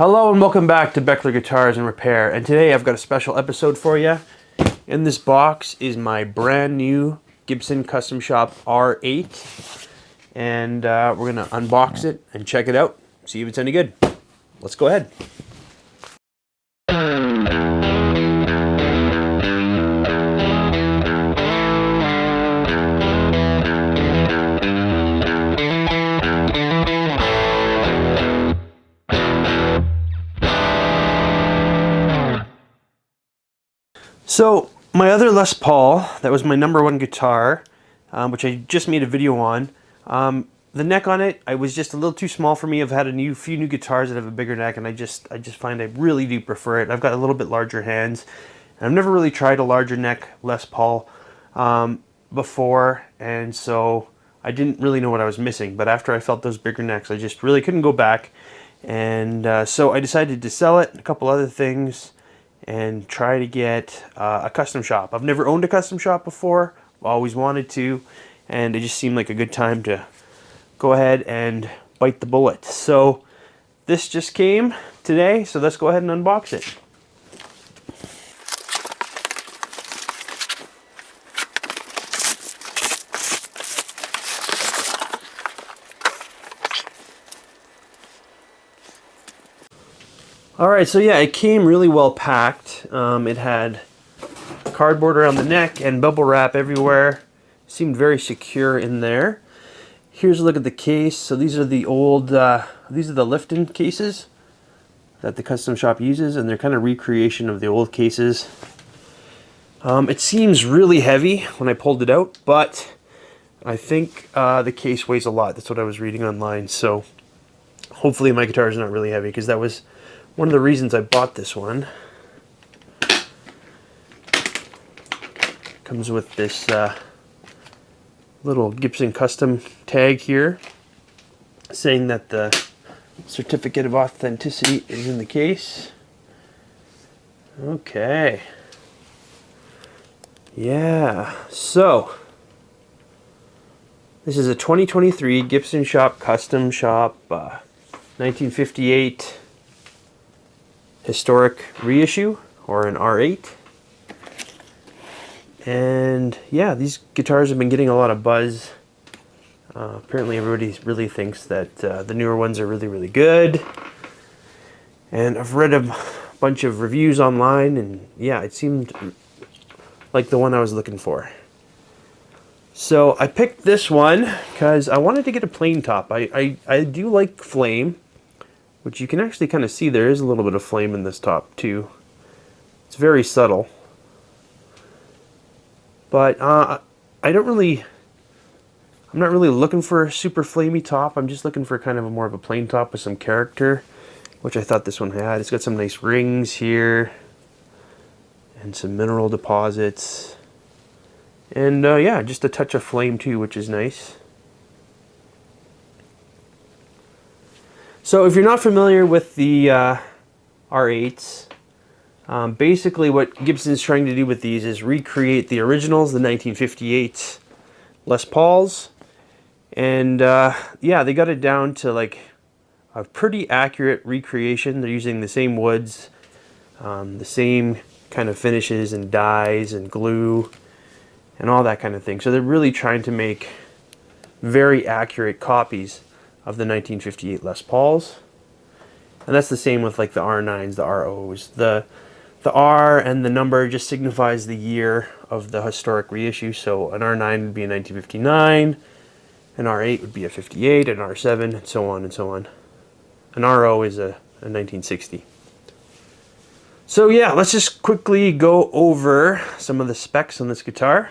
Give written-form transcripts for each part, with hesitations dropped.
Hello and welcome back to Beckler Guitars and Repair, and today I've got a special episode for you. In this box is my brand new Gibson Custom Shop R8, and we're going to unbox it and check it out, see if it's any good. Let's go ahead. So, my other Les Paul, that was my #1 guitar, which I just made a video on. The neck on it, I was just a little too small for me. I've had a few new guitars that have a bigger neck, and I just find I really do prefer it. I've got a little bit larger hands, and I've never really tried a larger neck Les Paul before, and so I didn't really know what I was missing. But after I felt those bigger necks, I just really couldn't go back, and so I decided to sell it and a couple other things and try to get a custom shop. I've never owned a custom shop before, always wanted to, and it just seemed like a good time to go ahead and bite the bullet. So this just came today, so let's go ahead and unbox it. Alright, so yeah, it came really well packed. It had cardboard around the neck and bubble wrap everywhere. Seemed very secure in there. Here's a look at the case. So these are the old, these are the Lifton cases that the custom shop uses, and they're kind of recreation of the old cases. It seems really heavy when I pulled it out, but I think the case weighs a lot. That's what I was reading online. So hopefully my guitar is not really heavy, because that was one of the reasons I bought this one. Comes with this little Gibson custom tag here saying that the certificate of authenticity is in the case. Okay. Yeah, so this is a 2023 Gibson Shop Custom Shop 1958 historic reissue, or an R8. And yeah, these guitars have been getting a lot of buzz. Apparently everybody really thinks that the newer ones are really good. And I've read a bunch of reviews online, and yeah, it seemed like the one I was looking for. So I picked this one because I wanted to get a plain top. I do like flame, which you can actually kind of see there is a little bit of flame in this top too. It's very subtle. But I'm not really looking for a super flamey top. I'm just looking for kind of more of a plain top with some character, which I thought this one had. It's got some nice rings here and some mineral deposits. And yeah, just a touch of flame too, which is nice. So if you're not familiar with the R8s, basically what Gibson's trying to do with these is recreate the originals, the 1958 Les Pauls. And yeah, they got it down to like a pretty accurate recreation. They're using the same woods, the same kind of finishes and dyes and glue and all that kind of thing. So they're really trying to make very accurate copies of the 1958 Les Pauls. And that's the same with like the R9s, the ROs. The R and the number just signifies the year of the historic reissue. So an R9 would be a 1959, an R8 would be a 58, an R7, and so on and so on. An RO is a 1960. So yeah, let's just quickly go over some of the specs on this guitar.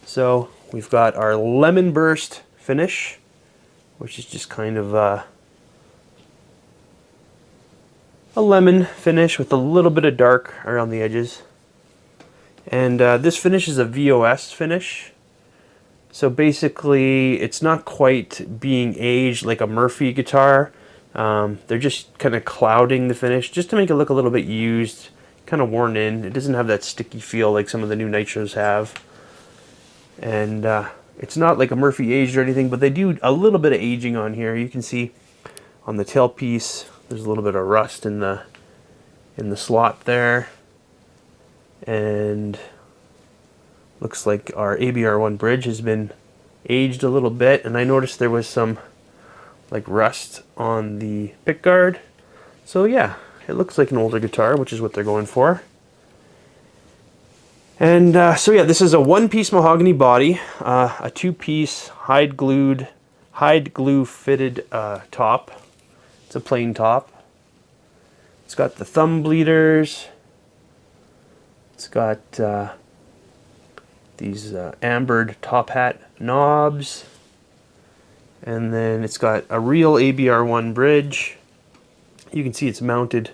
So we've got our lemon burst finish, which is just kind of a lemon finish with a little bit of dark around the edges. And this finish is a VOS finish. So basically, it's not quite being aged like a Murphy guitar. They're just kind of clouding the finish just to make it look a little bit used, kind of worn in. It doesn't have that sticky feel like some of the new Nitros have. And it's not like a Murphy aged or anything, but they do a little bit of aging on here. You can see on the tailpiece There's a little bit of rust in the slot there, and looks like our ABR1 bridge has been aged a little bit, and I noticed there was some like rust on the pickguard. So yeah, it looks like an older guitar, which is what they're going for. And so yeah, this is a one-piece mahogany body, a two-piece hide glue fitted top. It's a plain top. It's got the thumb bleeders. It's got these ambered top hat knobs. And then it's got a real ABR1 bridge. You can see it's mounted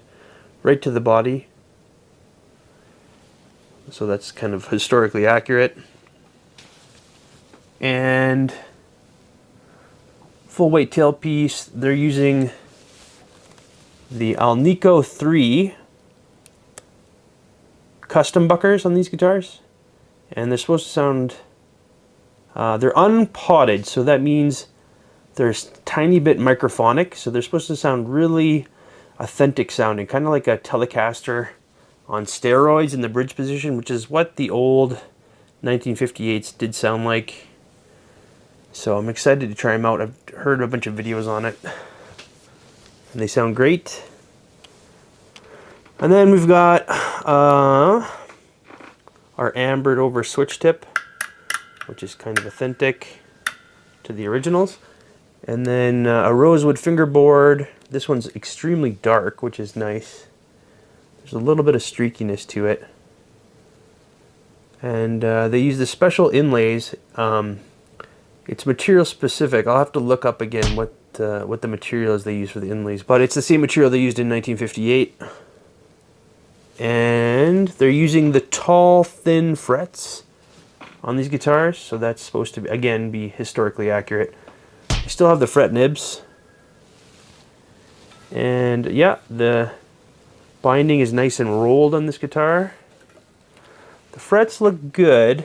right to the body. So that's kind of historically accurate. And full weight tailpiece, they're using the Alnico 3 custom buckers on these guitars. And they're supposed to sound, they're unpotted, so that means they're a tiny bit microphonic, so they're supposed to sound really authentic sounding, kind of like a Telecaster on steroids in the bridge position, which is what the old 1958s did sound like. So I'm excited to try them out. I've heard a bunch of videos on it, and they sound great. And then we've got our ambered over switch tip, which is kind of authentic to the originals. And then a rosewood fingerboard. This one's extremely dark, which is nice. There's a little bit of streakiness to it. And they use the special inlays. It's material specific. I'll have to look up again what the material is they use for the inlays. But it's the same material they used in 1958. And they're using the tall, thin frets on these guitars. So that's supposed to, again, be historically accurate. You still have the fret nibs. And yeah, the binding is nice and rolled on this guitar. The frets look good.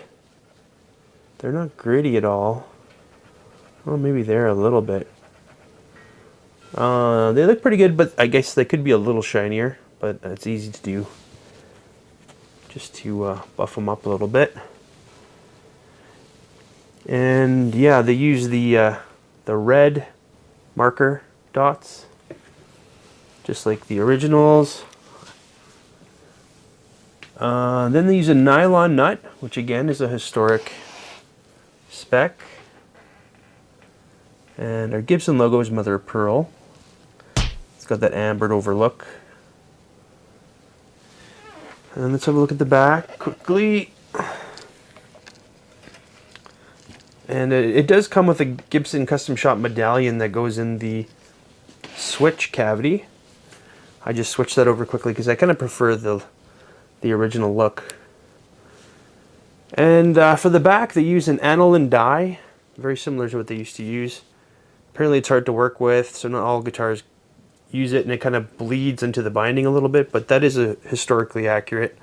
They're not gritty at all. Well, maybe they're a little bit. They look pretty good, but I guess they could be a little shinier, but it's easy to do. Just to buff them up a little bit. And yeah, they use the red marker dots, just like the originals. Then they use a nylon nut, which again is a historic spec. And our Gibson logo is mother of pearl. It's got that ambered over look. And let's have a look at the back quickly. And it does come with a Gibson Custom Shop medallion that goes in the switch cavity. I just switched that over quickly because I kind of prefer the original look. And for the back, they use an aniline dye, very similar to what they used to use. Apparently it's hard to work with, so not all guitars use it, and it kind of bleeds into the binding a little bit, but that is historically accurate.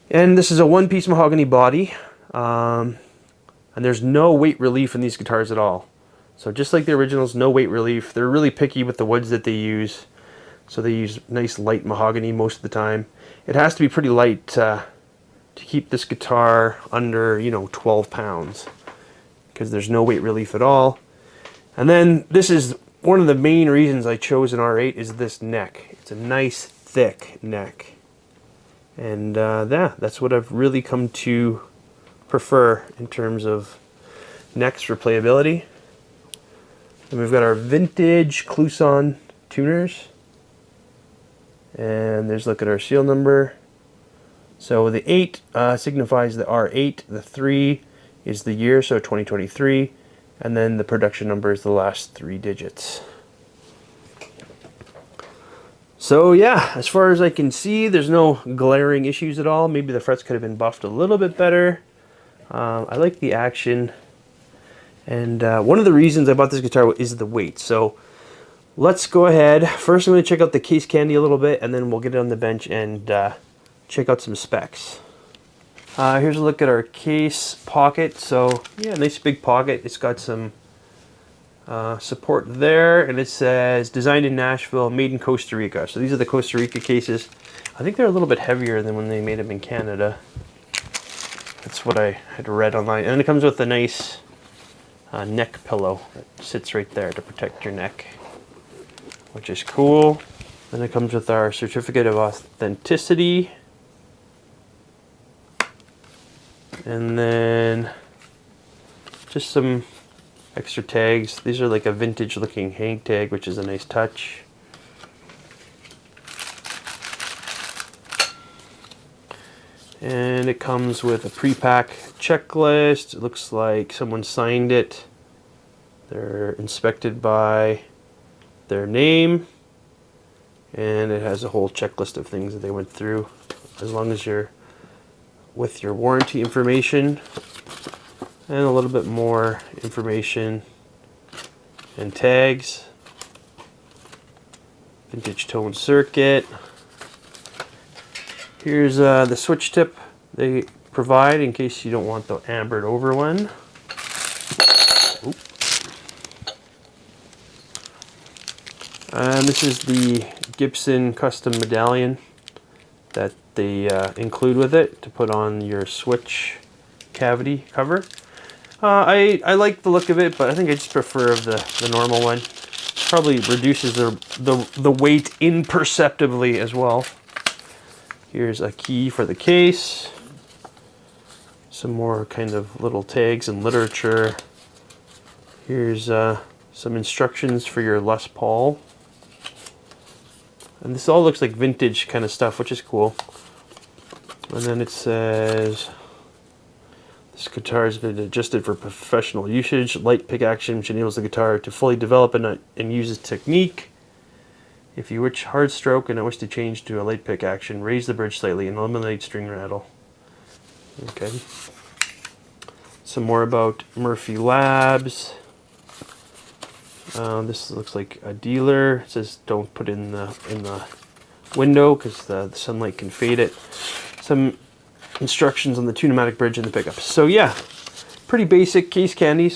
And this is a one-piece mahogany body. And there's no weight relief in these guitars at all. So just like the originals, no weight relief. They're really picky with the woods that they use. So they use nice light mahogany most of the time. It has to be pretty light to keep this guitar under, 12 pounds. Because there's no weight relief at all. And then this is one of the main reasons I chose an R8 is this neck. It's a nice thick neck. And that's what I've really come to prefer in terms of necks for playability. And we've got our vintage Kluson tuners, and there's look at our serial number. So the 8 signifies the R8, the 3 is the year, so 2023, and then the production number is the last 3 digits. So yeah, as far as I can see, there's no glaring issues at all. Maybe the frets could have been buffed a little bit better. I like the action, and one of the reasons I bought this guitar is the weight. So let's go ahead. First I'm going to check out the case candy a little bit, and then we'll get it on the bench and check out some specs. Here's a look at our case pocket. So yeah, nice big pocket. It's got some support there, and it says designed in Nashville, made in Costa Rica. So these are the Costa Rica cases. I think they're a little bit heavier than when they made them in Canada. That's what I had read online. And it comes with a nice neck pillow that sits right there to protect your neck, which is cool. Then it comes with our certificate of authenticity. And then just some extra tags. These are like a vintage looking hang tag, which is a nice touch. And it comes with a pre-pack checklist. It looks like someone signed it. They're inspected by their name. And it has a whole checklist of things that they went through. As long as you're with your warranty information. And a little bit more information and tags. Vintage tone circuit. Here's the switch tip they provide in case you don't want the ambered over one. Oop. And this is the Gibson Custom Medallion that they include with it to put on your switch cavity cover. I like the look of it, but I think I just prefer the normal one. Probably reduces the weight imperceptibly as well. Here's a key for the case. Some more kind of little tags and literature. Here's some instructions for your Les Paul. And this all looks like vintage kind of stuff, which is cool. And then it says, this guitar has been adjusted for professional usage. Light pick action, which enables the guitar to fully develop and use its technique. If you wish hard stroke and wish to change to a light pick action, raise the bridge slightly and eliminate string rattle. Okay. Some more about Murphy Labs. This looks like a dealer. It says don't put in the window because the sunlight can fade it. Some instructions on the two-pneumatic bridge and the pickups. So yeah, pretty basic case candy.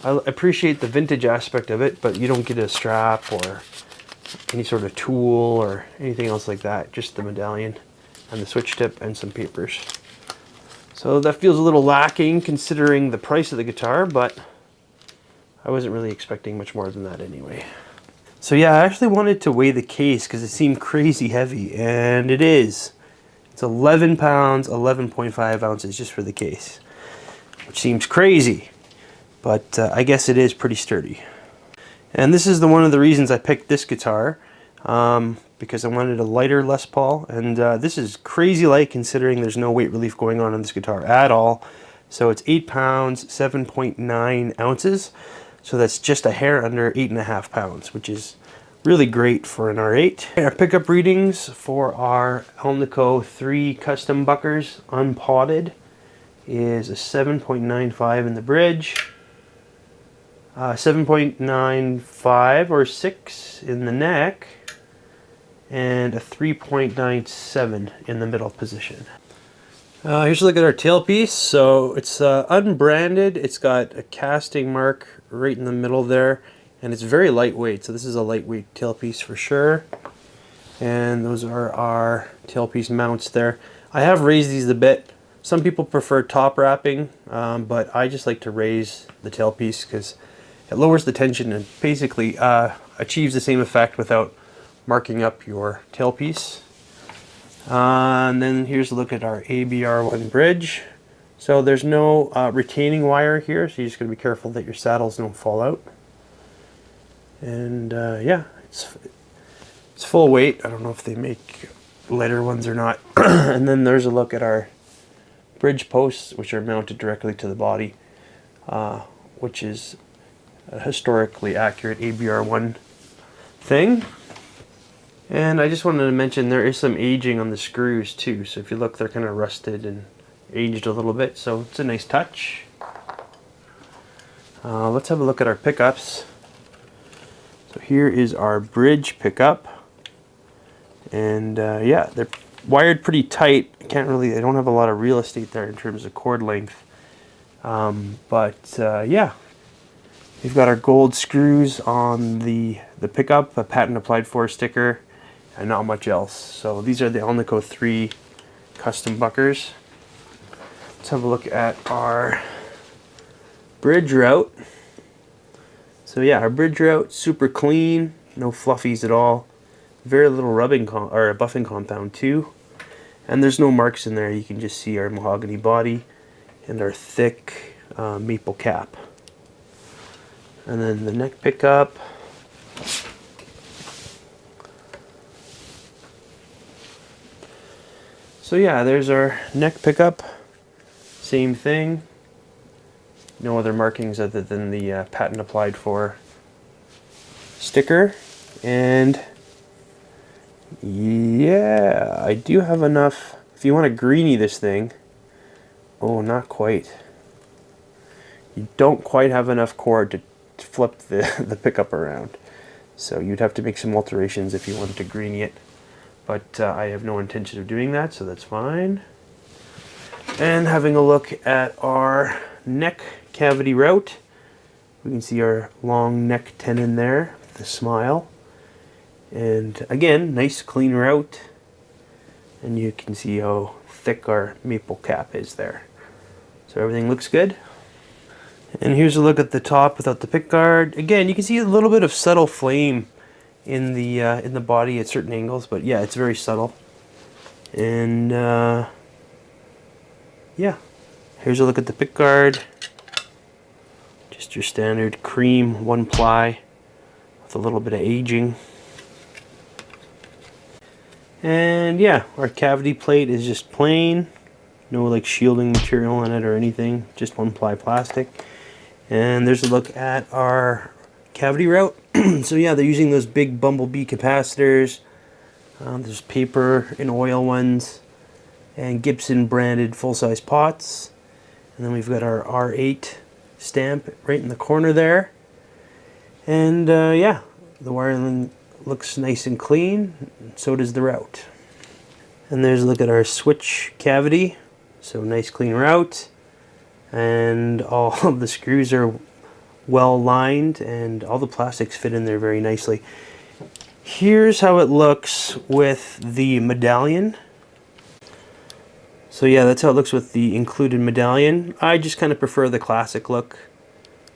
I appreciate the vintage aspect of it, but you don't get a strap or any sort of tool or anything else like that. Just the medallion and the switch tip and some papers. So that feels a little lacking considering the price of the guitar, but I wasn't really expecting much more than that anyway. So yeah, I actually wanted to weigh the case because it seemed crazy heavy, and it is. It's 11 pounds, 11.5 ounces just for the case, which seems crazy, but I guess it is pretty sturdy. And this is one of the reasons I picked this guitar, because I wanted a lighter Les Paul, and this is crazy light considering there's no weight relief going on this guitar at all. So it's 8 pounds, 7.9 ounces. So that's just a hair under 8.5 pounds, which is really great for an R8. Our pickup readings for our Alnico 3 custom buckers unpotted is a 7.95 in the bridge, 7.95 or 6 in the neck, and a 3.97 in the middle position. Here's a look at our tailpiece. So it's unbranded. It's got a casting mark right in the middle there, and it's very lightweight. So this is a lightweight tailpiece for sure. And those are our tailpiece mounts there. I have raised these a bit. Some people prefer top wrapping, but I just like to raise the tailpiece because it lowers the tension and basically achieves the same effect without marking up your tailpiece. And then here's a look at our ABR1 bridge. So there's no retaining wire here, so you just got to be careful that your saddles don't fall out. And yeah, it's full weight. I don't know if they make lighter ones or not. And then there's a look at our bridge posts, which are mounted directly to the body, which is a historically accurate ABR1 thing. And I just wanted to mention there is some aging on the screws too. So if you look, they're kind of rusted and aged a little bit. So it's a nice touch. Let's have a look at our pickups. So here is our bridge pickup. And yeah, they're wired pretty tight. I don't have a lot of real estate there in terms of cord length. But yeah, We've got our gold screws on the pickup, a patent applied for sticker, and not much else. So these are the Alnico 3 custom buckers. Let's have a look at our bridge route. So yeah, our bridge route, super clean, no fluffies at all. Very little rubbing or buffing compound too. And there's no marks in there. You can just see our mahogany body and our thick maple cap. And then the neck pickup. So yeah, there's our neck pickup. Same thing. No other markings other than the patent applied for sticker. And yeah, I do have enough. If you want to greenie this thing, oh, not quite. You don't quite have enough cord to flip the pickup around. So you'd have to make some alterations if you wanted to greenie it. But I have no intention of doing that, so that's fine. And having a look at our neck cavity route, we can see our long neck tenon there, the smile. And again, nice clean route. And you can see how thick our maple cap is there. So everything looks good. And here's a look at the top without the pick guard. Again, you can see a little bit of subtle flame in the body at certain angles, but yeah, it's very subtle. And yeah, here's a look at the pick guard. Just your standard cream 1-ply with a little bit of aging. And yeah, our cavity plate is just plain, no like shielding material on it or anything, just 1-ply plastic. And there's a look at our cavity route. So yeah, they're using those big bumblebee capacitors. There's paper and oil ones, and Gibson branded full-size pots. And then we've got our R8 stamp right in the corner there. And yeah, the wiring looks nice and clean, so does the route. And there's a look at our switch cavity. So nice clean route. And all of the screws are well lined and all the plastics fit in there very nicely. Here's how it looks with the medallion. So yeah, that's how it looks with the included medallion. I just kind of prefer the classic look.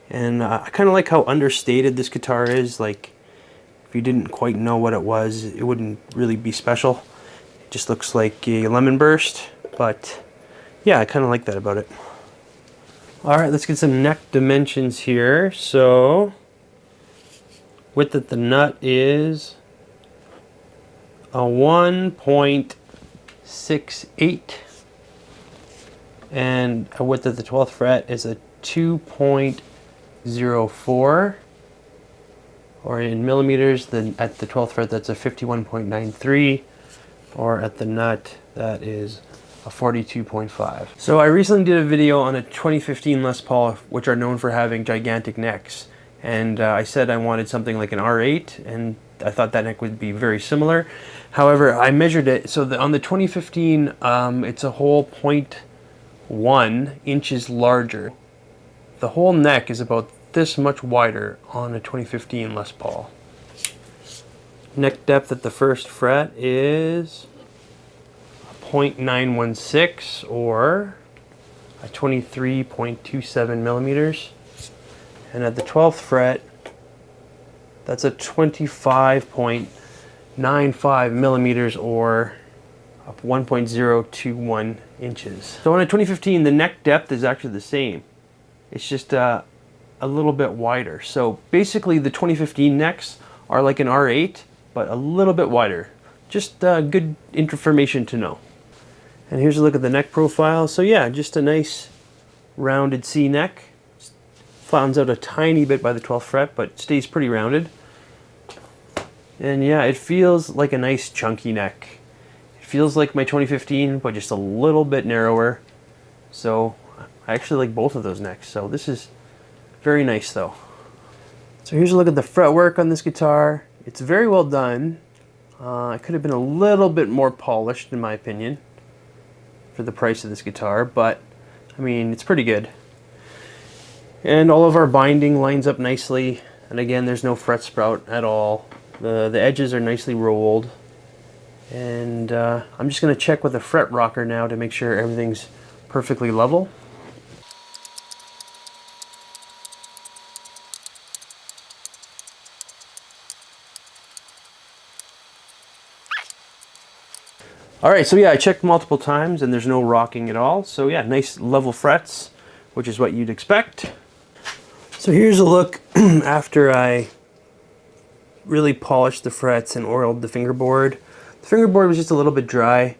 And I kind of like how understated this guitar is. Like, if you didn't quite know what it was, it wouldn't really be special. It just looks like a lemon burst. But yeah, I kind of like that about it. Alright, let's get some neck dimensions here. So, width at the nut is a 1.68, and a width at the 12th fret is a 2.04, or in millimeters, then at the 12th fret that's a 51.93, or at the nut that is a 42.5. So I recently did a video on a 2015 Les Paul, which are known for having gigantic necks, and I said I wanted something like an R8, and I thought that neck would be very similar. However, I measured it, so on the 2015 it's a whole 0.1 inches larger. The whole neck is about this much wider on a 2015 Les Paul. Neck depth at the first fret is 0.916, or a 23.27 millimeters, and at the 12th fret that's a 25.95 millimeters, or 1.021 inches. So on a 2015, the neck depth is actually the same. It's just a little bit wider. So basically the 2015 necks are like an R8, but a little bit wider. Just good information to know. And here's a look at the neck profile. So yeah, just a nice rounded C neck. Flattens out a tiny bit by the 12th fret, but stays pretty rounded. And yeah, it feels like a nice chunky neck. It feels like my 2015, but just a little bit narrower. So I actually like both of those necks. So this is very nice though. So here's a look at the fretwork on this guitar. It's very well done. It could have been a little bit more polished in my opinion for the price of this guitar, but I mean, it's pretty good. And all of our binding lines up nicely. And again, there's no fret sprout at all. The edges are nicely rolled. And I'm just going to check with a fret rocker now to make sure everything's perfectly level. Alright, so yeah, I checked multiple times and there's no rocking at all. So yeah, nice level frets, which is what you'd expect. So here's a look after I really polished the frets and oiled the fingerboard. The fingerboard was just a little bit dry,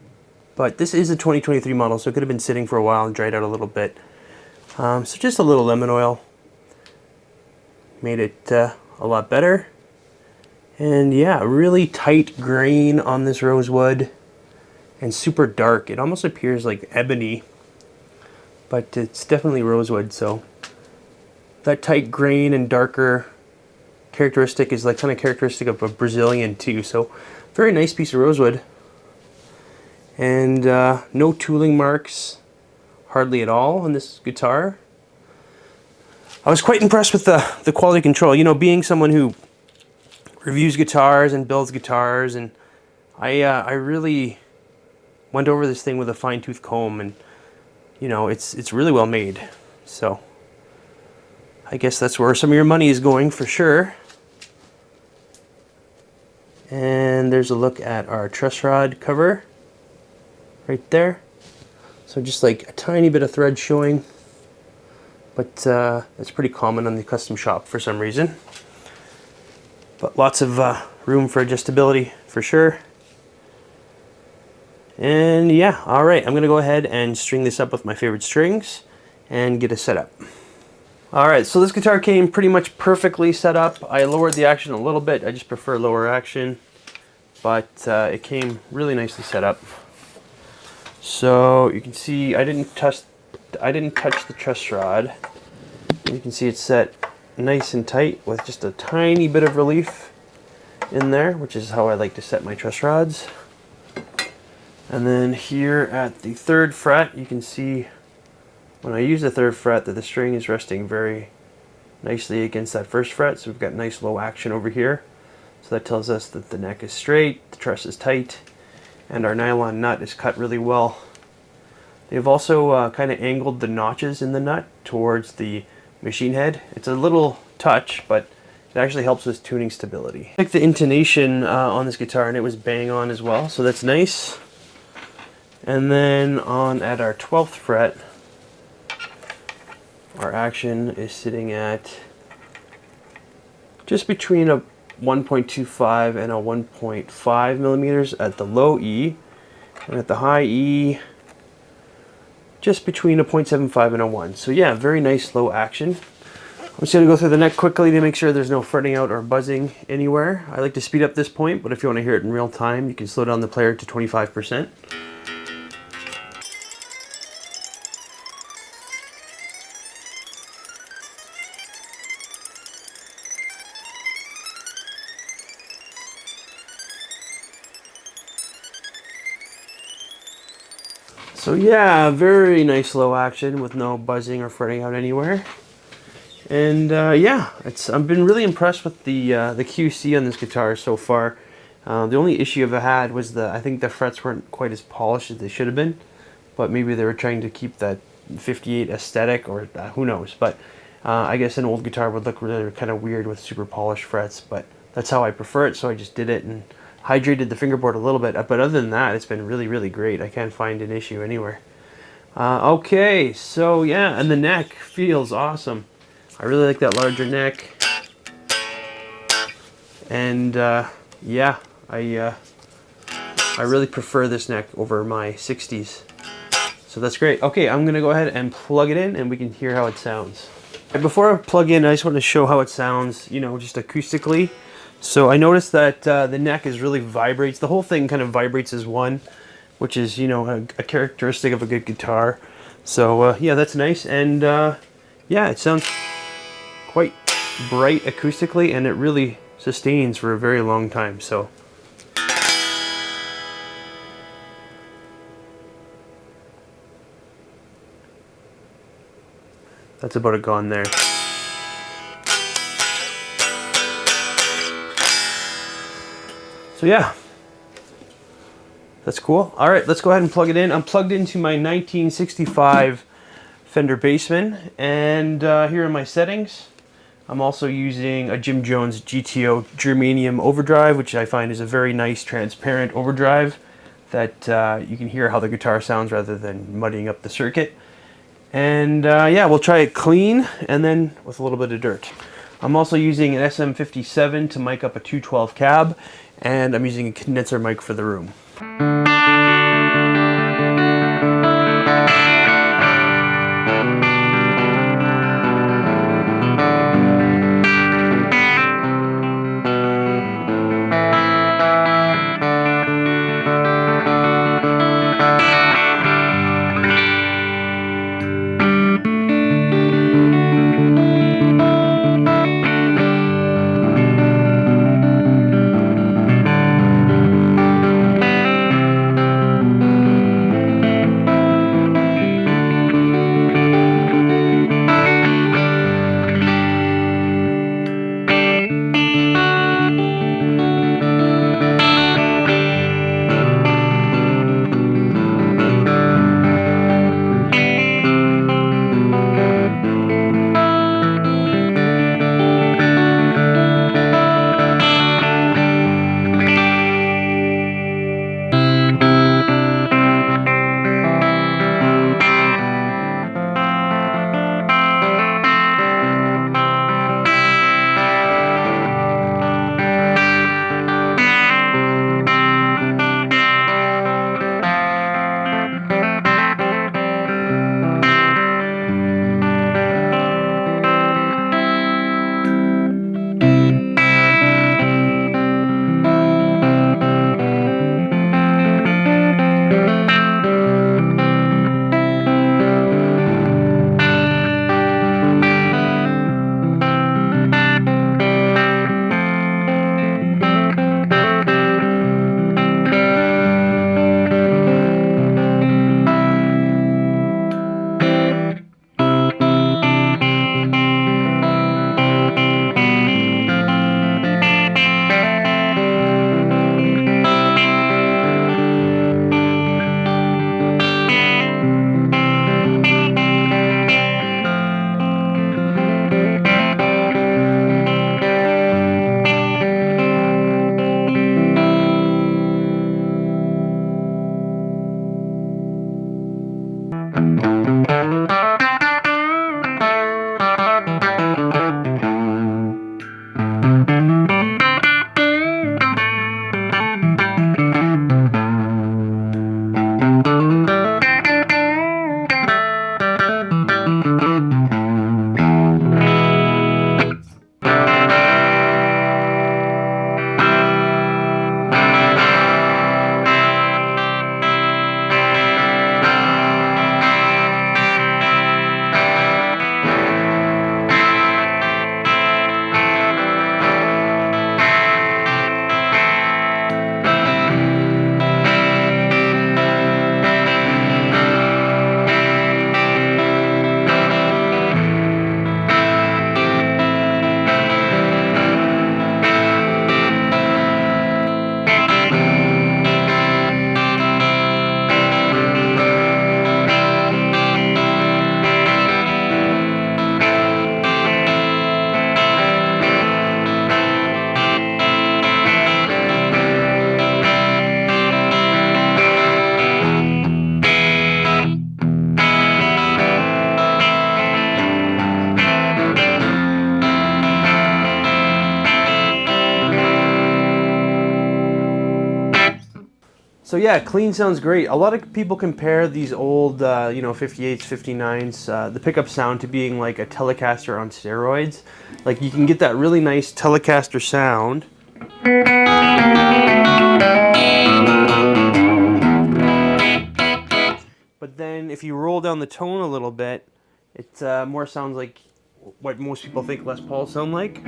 but this is a 2023 model, so it could have been sitting for a while and dried out a little bit. So just a little lemon oil made it a lot better. And yeah, really tight grain on this rosewood and super dark. It almost appears like ebony, but it's definitely rosewood. So that tight grain and darker characteristic is like kind of characteristic of a Brazilian too. So very nice piece of rosewood. And no tooling marks hardly at all on this guitar. I was quite impressed with the quality control. You know, being someone who reviews guitars and builds guitars, and I really went over this thing with a fine-tooth comb, and you know, it's really well made. So I guess that's where some of your money is going for sure. And there's a look at our truss rod cover right there. So just like a tiny bit of thread showing, but that's pretty common on the custom shop for some reason. But lots of room for adjustability for sure. And yeah, alright, I'm going to go ahead and string this up with my favorite strings and get it set up. Alright, so this guitar came pretty much perfectly set up. I lowered the action a little bit, I just prefer lower action, but it came really nicely set up. So you can see I didn't touch the truss rod. You can see it's set nice and tight with just a tiny bit of relief in there, which is how I like to set my truss rods. And then here at the 3rd fret, you can see when I use the 3rd fret that the string is resting very nicely against that 1st fret. So we've got nice low action over here. So that tells us that the neck is straight, the truss is tight, and our nylon nut is cut really well. They've also kind of angled the notches in the nut towards the machine head. It's a little touch, but it actually helps with tuning stability. I like the intonation on this guitar, and it was bang on as well, so that's nice. And then on at our 12th fret, our action is sitting at just between a 1.25 and a 1.5 millimeters at the low E, and at the high E, just between a 0.75 and a 1. So yeah, very nice low action. I'm just going to go through the neck quickly to make sure there's no fretting out or buzzing anywhere. I like to speed up this point, but if you want to hear it in real time, you can slow down the player to 25%. So yeah, very nice low action with no buzzing or fretting out anywhere. And yeah, I've been really impressed with the QC on this guitar so far. The only issue I've had was I think the frets weren't quite as polished as they should have been, but maybe they were trying to keep that 58 aesthetic, or who knows. But I guess an old guitar would look really kind of weird with super polished frets, but that's how I prefer it, so I just did it and hydrated the fingerboard a little bit. But other than that, it's been really, really great. I can't find an issue anywhere. Okay, so yeah, and the neck feels awesome. I really like that larger neck. And yeah, I really prefer this neck over my 60s. So that's great. Okay, I'm gonna go ahead and plug it in and we can hear how it sounds. And before I plug in, I just want to show how it sounds, you know, just acoustically. So I noticed that the neck really vibrates. The whole thing kind of vibrates as one, which is, you know, a characteristic of a good guitar. So yeah, that's nice. And yeah, it sounds quite bright acoustically, and it really sustains for a very long time. So that's about it gone there. So yeah, that's cool. All right, let's go ahead and plug it in. I'm plugged into my 1965 Fender Bassman, and here are my settings. I'm also using a Jim Jones GTO Germanium overdrive, which I find is a very nice transparent overdrive that you can hear how the guitar sounds rather than muddying up the circuit. And yeah, we'll try it clean and then with a little bit of dirt. I'm also using an SM57 to mic up a 212 cab, and I'm using a condenser mic for the room. So yeah, clean sounds great. A lot of people compare these old, 58s, 59s, the pickup sound to being like a Telecaster on steroids. Like you can get that really nice Telecaster sound. But then if you roll down the tone a little bit, it more sounds like what most people think Les Pauls sound like.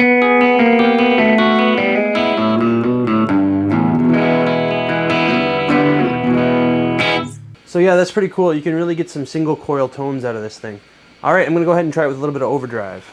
So yeah, that's pretty cool. You can really get some single coil tones out of this thing. All right, I'm gonna go ahead and try it with a little bit of overdrive.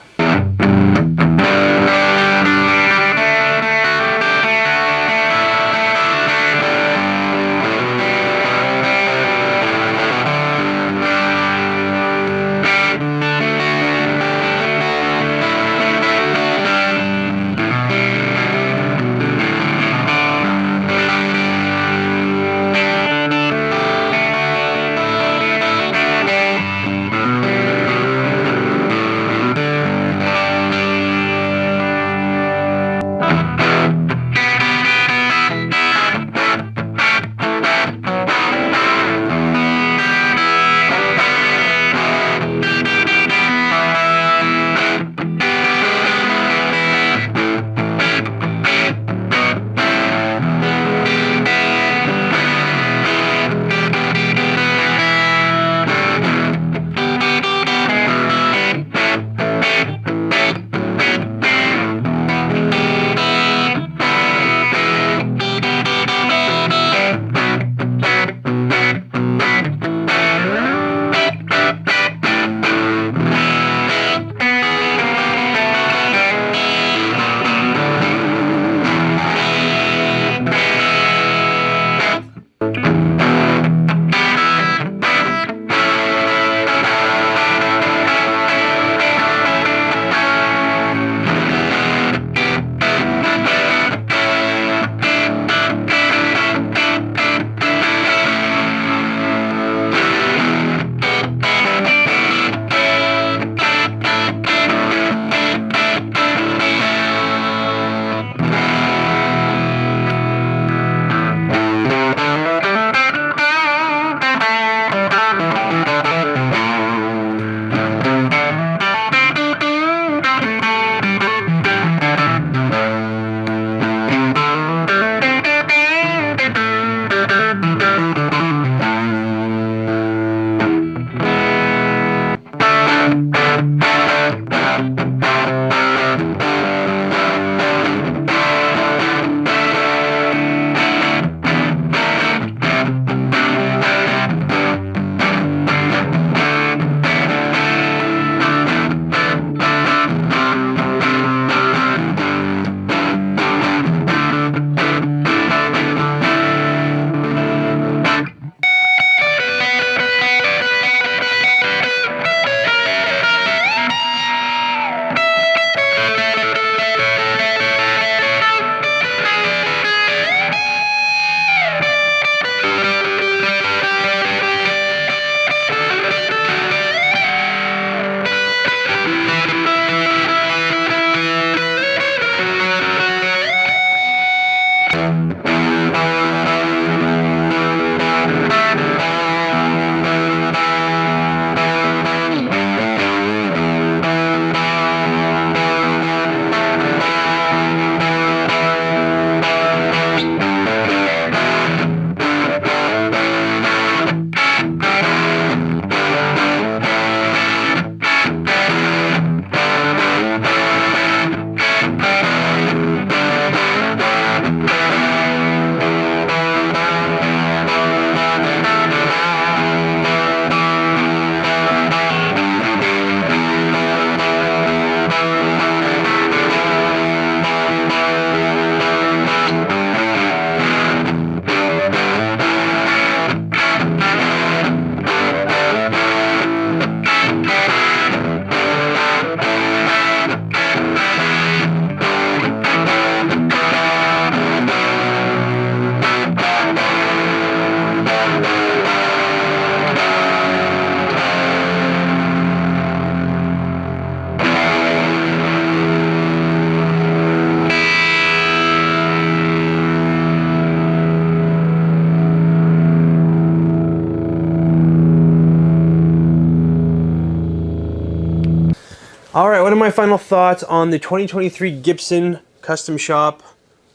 Alright, what are my final thoughts on the 2023 Gibson Custom Shop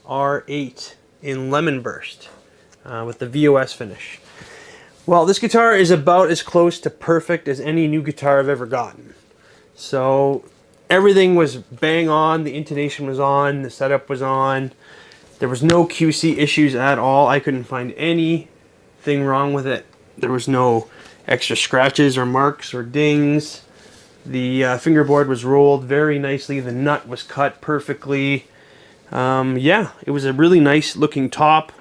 R8 in Lemon Burst with the VOS finish? Well, this guitar is about as close to perfect as any new guitar I've ever gotten. So everything was bang on, the intonation was on, the setup was on. There was no QC issues at all. I couldn't find anything wrong with it. There was no extra scratches or marks or dings. The fingerboard was rolled very nicely. The nut was cut perfectly. Yeah, it was a really nice looking top.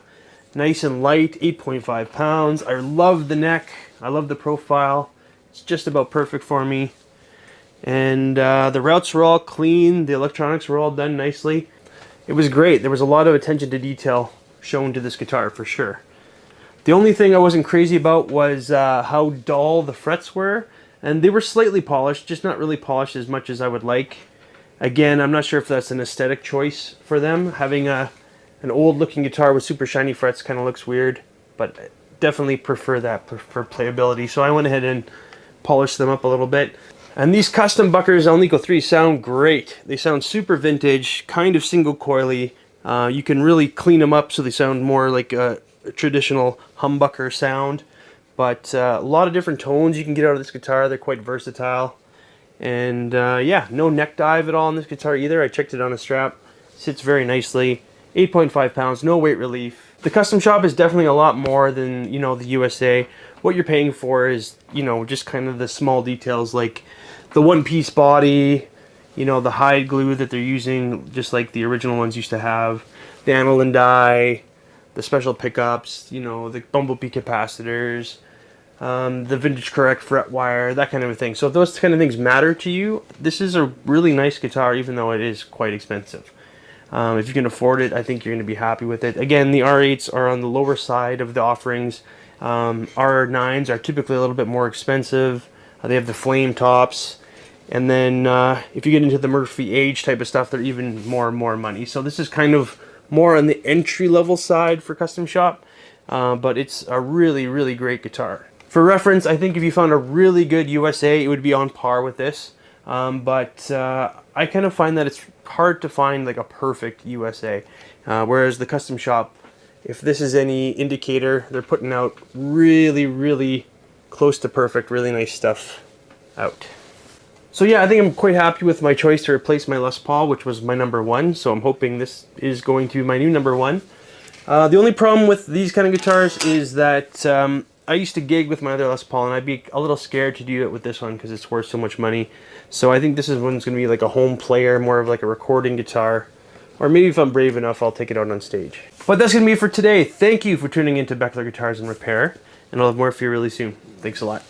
Nice and light, 8.5 pounds. I love the neck. I love the profile. It's just about perfect for me. And the routes were all clean. The electronics were all done nicely. It was great. There was a lot of attention to detail shown to this guitar for sure. The only thing I wasn't crazy about was how dull the frets were. And they were slightly polished, just not really polished as much as I would like. Again, I'm not sure if that's an aesthetic choice for them. Having an old looking guitar with super shiny frets kind of looks weird, but I definitely prefer that for playability. So I went ahead and polished them up a little bit. And these custom Buckers Alnico 3 sound great. They sound super vintage, kind of single coily. You can really clean them up so they sound more like a traditional humbucker sound. But a lot of different tones you can get out of this guitar. They're quite versatile. And yeah, no neck dive at all on this guitar either. I checked it on a strap. Sits very nicely. 8.5 pounds, no weight relief. The Custom Shop is definitely a lot more than, you know, the USA. What you're paying for is, you know, just kind of the small details like the one-piece body, you know, the hide glue that they're using, just like the original ones used to have, the aniline die, the special pickups, you know, the bumblebee capacitors, the vintage correct fret wire, that kind of a thing. So if those kind of things matter to you, this is a really nice guitar, even though it is quite expensive. If you can afford it, I think you're going to be happy with it. Again, the R8s are on the lower side of the offerings. R9s are typically a little bit more expensive. They have the flame tops. And then if you get into the Murphy Age type of stuff, they're even more and more money. So this is kind of more on the entry-level side for Custom Shop, but it's a really, really great guitar. For reference, I think if you found a really good USA, it would be on par with this, but I kind of find that it's hard to find like a perfect USA, whereas the Custom Shop, if this is any indicator, they're putting out really, really close to perfect, really nice stuff out. So yeah, I think I'm quite happy with my choice to replace my Les Paul, which was my #1, so I'm hoping this is going to be my new #1. The only problem with these kind of guitars is that I used to gig with my other Les Paul, and I'd be a little scared to do it with this one because it's worth so much money. So I think this is one's going to be like a home player, more of like a recording guitar. Or maybe if I'm brave enough, I'll take it out on stage. But that's going to be it for today. Thank you for tuning in to Beckler Guitars and Repair, and I'll have more for you really soon. Thanks a lot.